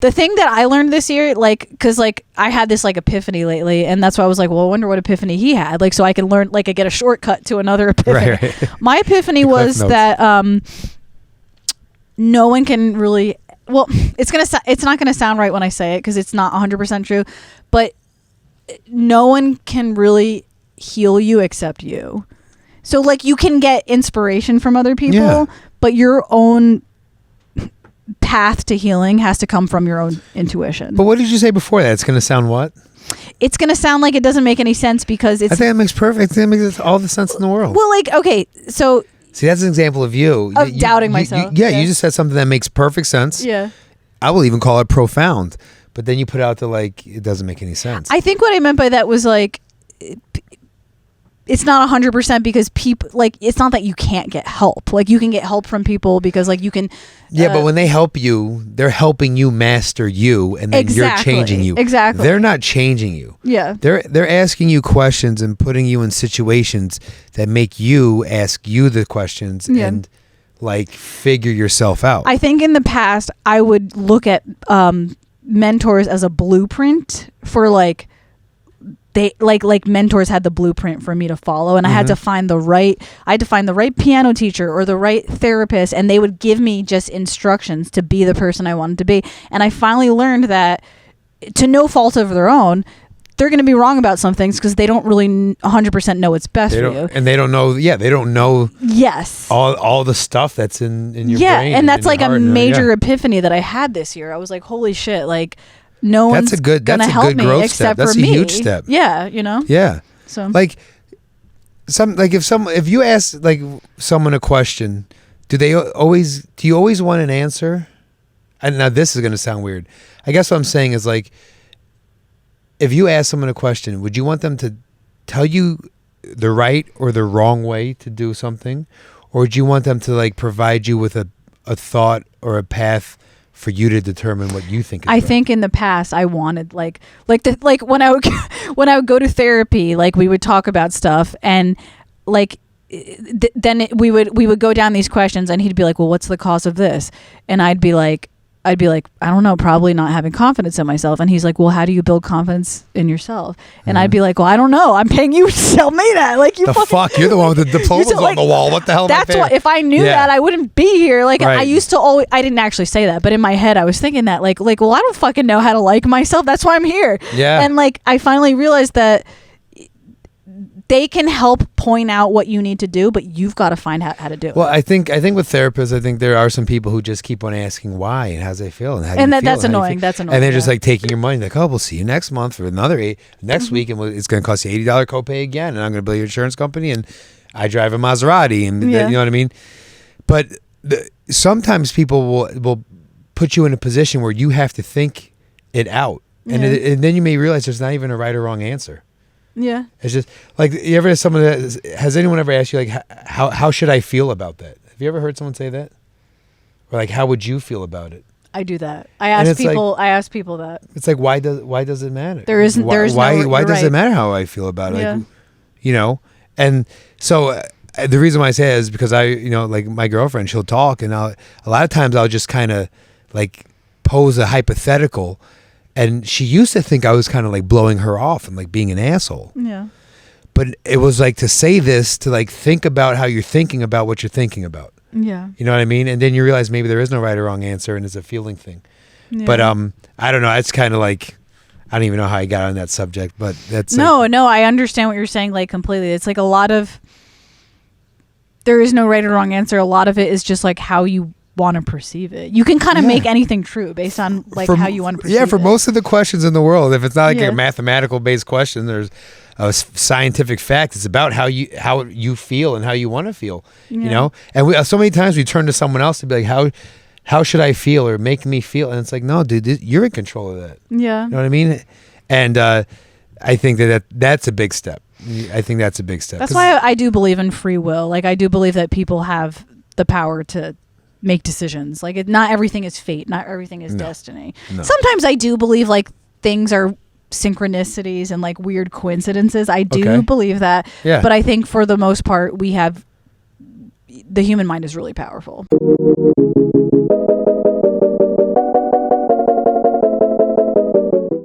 The thing that I learned this year, like, because like I had this like epiphany lately, and that's why I was like, well, I wonder what epiphany he had, like, so I can learn, like, I get a shortcut to another epiphany. Right. My epiphany was that no one can really, well, it's not gonna sound right when I say it because it's not 100% true, but no one can really heal you except you. So like you can get inspiration from other people, but your own path to healing has to come from your own intuition. But what did you say before that? It's going to sound what? It's going to sound like it doesn't make any sense because it's... I think it makes perfect. It makes all the sense in the world. Well, like, okay, so... See, that's an example of you. Of doubting myself. You just said something that makes perfect sense. Yeah. I will even call it profound. But then you put out the, like, it doesn't make any sense. I think what I meant by that was, like... It's not 100% because people, like, it's not that you can't get help. Like, you can get help from people because, like, you can... Yeah, but when they help you, they're helping you master you, and then you're changing you. Exactly. They're not changing you. Yeah. They're asking you questions and putting you in situations that make you ask you the questions and, like, figure yourself out. I think in the past, I would look at mentors as a blueprint for, like... They like mentors had the blueprint for me to follow, and I had to find the right piano teacher or the right therapist, and they would give me just instructions to be the person I wanted to be. And I finally learned that, to no fault of their own, they're going to be wrong about some things because they don't really 100% know what's best for you, and they don't know. Yeah, they don't know. Yes, all the stuff that's in your brain. Yeah, and that's like a major epiphany that I had this year. I was like, holy shit, like. No one's gonna help me except for me. That's a huge step. Yeah, you know. Yeah. So like if you ask like someone a question, do you always want an answer? And now this is gonna sound weird. I guess what I'm saying is, like, if you ask someone a question, would you want them to tell you the right or the wrong way to do something, or would you want them to, like, provide you with a thought or a path for you to determine what you think is right? think in the past I wanted like when I would go to therapy, like, we would talk about stuff, and like then we would go down these questions, and he'd be like, well, what's the cause of this? And I'd be like, I don't know, probably not having confidence in myself. And he's like, well, how do you build confidence in yourself? And I'd be like, well, I don't know. I'm paying you to tell me that. Like, the fuck? You're the one with the diplomas on the wall. What the hell? That's why. If I knew that, I wouldn't be here. Like, right. I used to always. I didn't actually say that, but in my head, I was thinking that. Like, well, I don't fucking know how to like myself. That's why I'm here. Yeah. And like, I finally realized that they can help point out what you need to do, but you've got to find out how to do it. Well, I think with therapists, I think there are some people who just keep on asking why and how's they feel and how do you feel. That's annoying. That's annoying. And they're just like taking your money. Like, oh, we'll see you next month for another next week, and it's going to cost you $80 copay again, and I'm going to bill your insurance company, and I drive a Maserati, and you know what I mean. But sometimes people will put you in a position where you have to think it out, and then you may realize there's not even a right or wrong answer. Yeah. It's just like, you ever had someone has anyone ever asked you, like, how should I feel about that? Have you ever heard someone say that? Or like, how would you feel about it? I do that. I ask people that. It's like, why does it matter? Why does it matter how I feel about it? Yeah. Like, you know? And so the reason why I say it is because like my girlfriend, she'll talk, and a lot of times I'll just kind of like pose a hypothetical. And she used to think I was kind of like blowing her off and like being an asshole. Yeah. But it was like to say this, to like think about how you're thinking about what you're thinking about. Yeah. You know what I mean? And then you realize maybe there is no right or wrong answer, and it's a feeling thing. Yeah. But I don't know. It's kind of like, I don't even know how I got on that subject, but that's... No, I understand what you're saying, like, completely. It's like a lot of... There is no right or wrong answer. A lot of it is just like how you want to perceive it. You can kind of make anything true based on like how you want to perceive it. Yeah, for most of the questions in the world, if it's not like a mathematical based question, there's a scientific fact. It's about how you feel and how you want to feel. You know, and so many times we turn to someone else to be like, how should I feel or make me feel? And it's like, no, dude, you're in control of that. Yeah, you know what I mean. And I think that's a big step. I think that's a big step. That's why I do believe in free will. Like, I do believe that people have the power to make decisions. Like, not everything is fate, not everything is destiny. No. Sometimes I do believe like things are synchronicities and like weird coincidences. I do believe that. Yeah. But I think for the most part, the human mind is really powerful.